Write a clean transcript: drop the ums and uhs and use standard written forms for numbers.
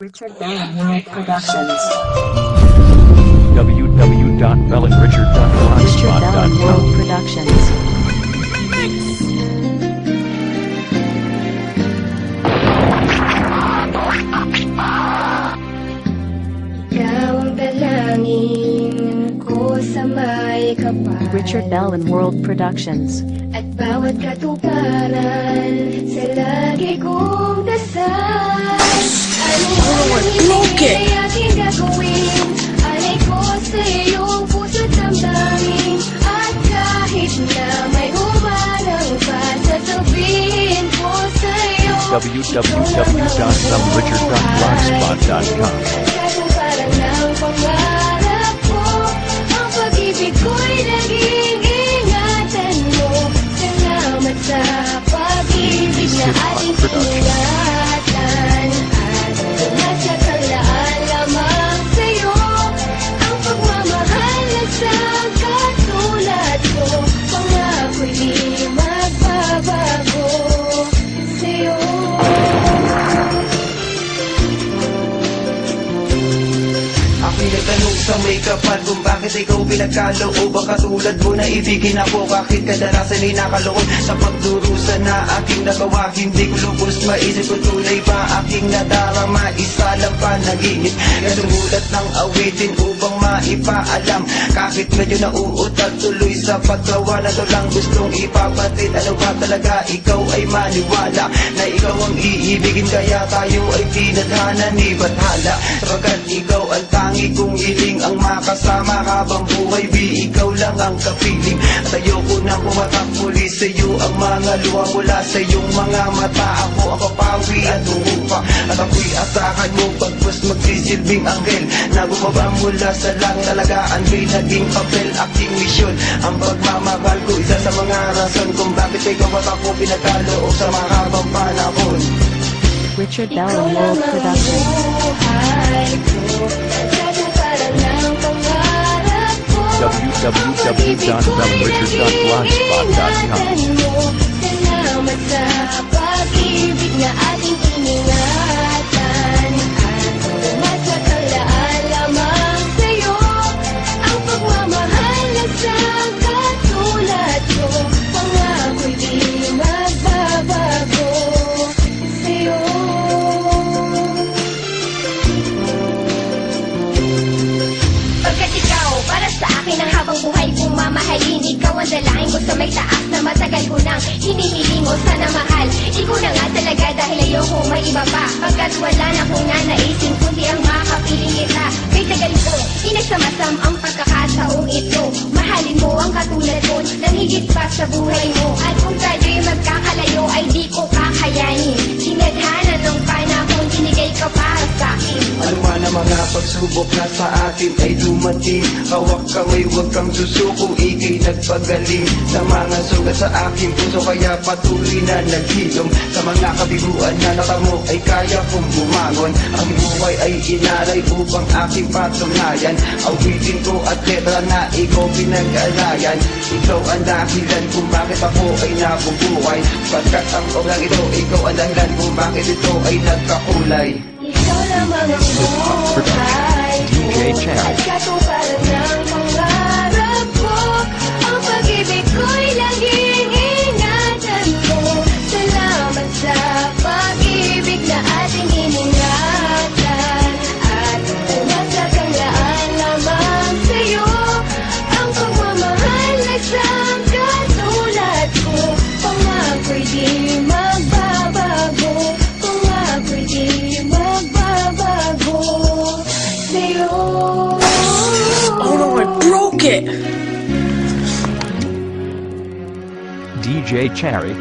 Richard Bell World Productions. www.bellandrichard.blogspot.com. Richard Bell World Productions. Ikaw ang dalangin ko sa may kapal. Richard Bell and World Productions. At bawat katuparan sa lagi kong dasal. Anong ay aking gagawin? Alay ko sa iyong puso't damdamin. At kahit na may humarang pa, sasabihin ko sa iyo www.bellandrichard.blogspot.com. Parang ng pangarap ko, ang pag-ibig ko'y naging ingatan mo. Salamat sa pag-ibig na ating sinulatan. At nasa kalaan lamang sa'yo, ang pagmamahal na sa katulad ko. Pangako'y di magbabago sa'yo. Ako'y nagtanong sa may kapal kung bakit ikaw pinagkaloob. Ang katulad mo na ibigin ako, bakit kadalasan ay nakaloob sa pagdurusa na aking nagawa. Hindi ko lubos maisip kung tunay ba aking nadarama. Isa lang panaginip na sumulat ng awitin upang maipaalam. Kahit medyo nauutal tuloy sa paggawa na to lang gustong ipapatid. Ano ba talaga ikaw ay maniwala na ikaw ang iibigin, kaya tayo ay tinadhana ni Bathala. Sapagat ikaw ang tangi kong hiling, ang makasama habang buhay. Di ikaw lang ang kapiling, at ayoko nang pumatak muli sa'yo ang mga luha mula sa iyong mga mata. Ako ang papawi at umupa, at ako'y asahan mo pagpus magsisilbing anghel na bumaba mula sa langit. Talagaan mo'y naging papel, aking misyon ang pagmamahal ko. Isa sa mga rason kung bakit ikaw at ako pinagkaloob sa mahabang panahon. Richard Bell and World Productions. www.bellandrichard.blogspot.com. Salamat sa pag-ibig na ating iningatan. At nasa kalaan lamang sa'yo, ang pagmamahal na sa katulad ko. Pangako'y di magbabago sa'yo. Pagkat ikaw, para sa akin ang habang buhay kong mamahalin. Ikaw ang dalangin ko sa may taas na matagal ko nang hinihiling o sana mahal. Ikaw na nga talaga dahil ayoko may iba pa. Pagkat wala na kong nanaisin kundi ang makapiling kita. Kay tagal ko, inagsamasam ang pagkakataong ito. Mahalin mo ang katulad ko nang higit pa sa buhay mo. At kung tayo'y magkakalayo ay di ko kakayanin. Sinadhana ng panahon, binigay ka para sa akin. Ano man ang mga pagsubok na sa atin ay dumating, hawak kamay, huwag kang susuko, ika'y nagpagaling sa mga sugat sa aking puso. Kaya patuloy na naghilom sa mga kabiguan na nakamo ay kaya kong bumangon. Ang buhay ay inaray upang aking patunayan. Awitin ko at letra na ikaw pinag-alayan. Ikaw ang dahilan kung bakit ako ay nabubuhay. Pagkat ang obrang ito, ikaw ang dahilan kung bakit ito ay nagkakulay. Ikaw lamang ang buhay ko at katuparan ng pangarap ko. Ang pag-ibig ko'y laging ingatan mo. Salamat sa pag-ibig na ating iningatan. At nasa kalaan lamang sa'yo, ang pagmamahal na siyang katulad ko. Pangako'y di magbabago, pangako'y di magbabago sa'yo. Oh no, I broke it! DJ Cherry.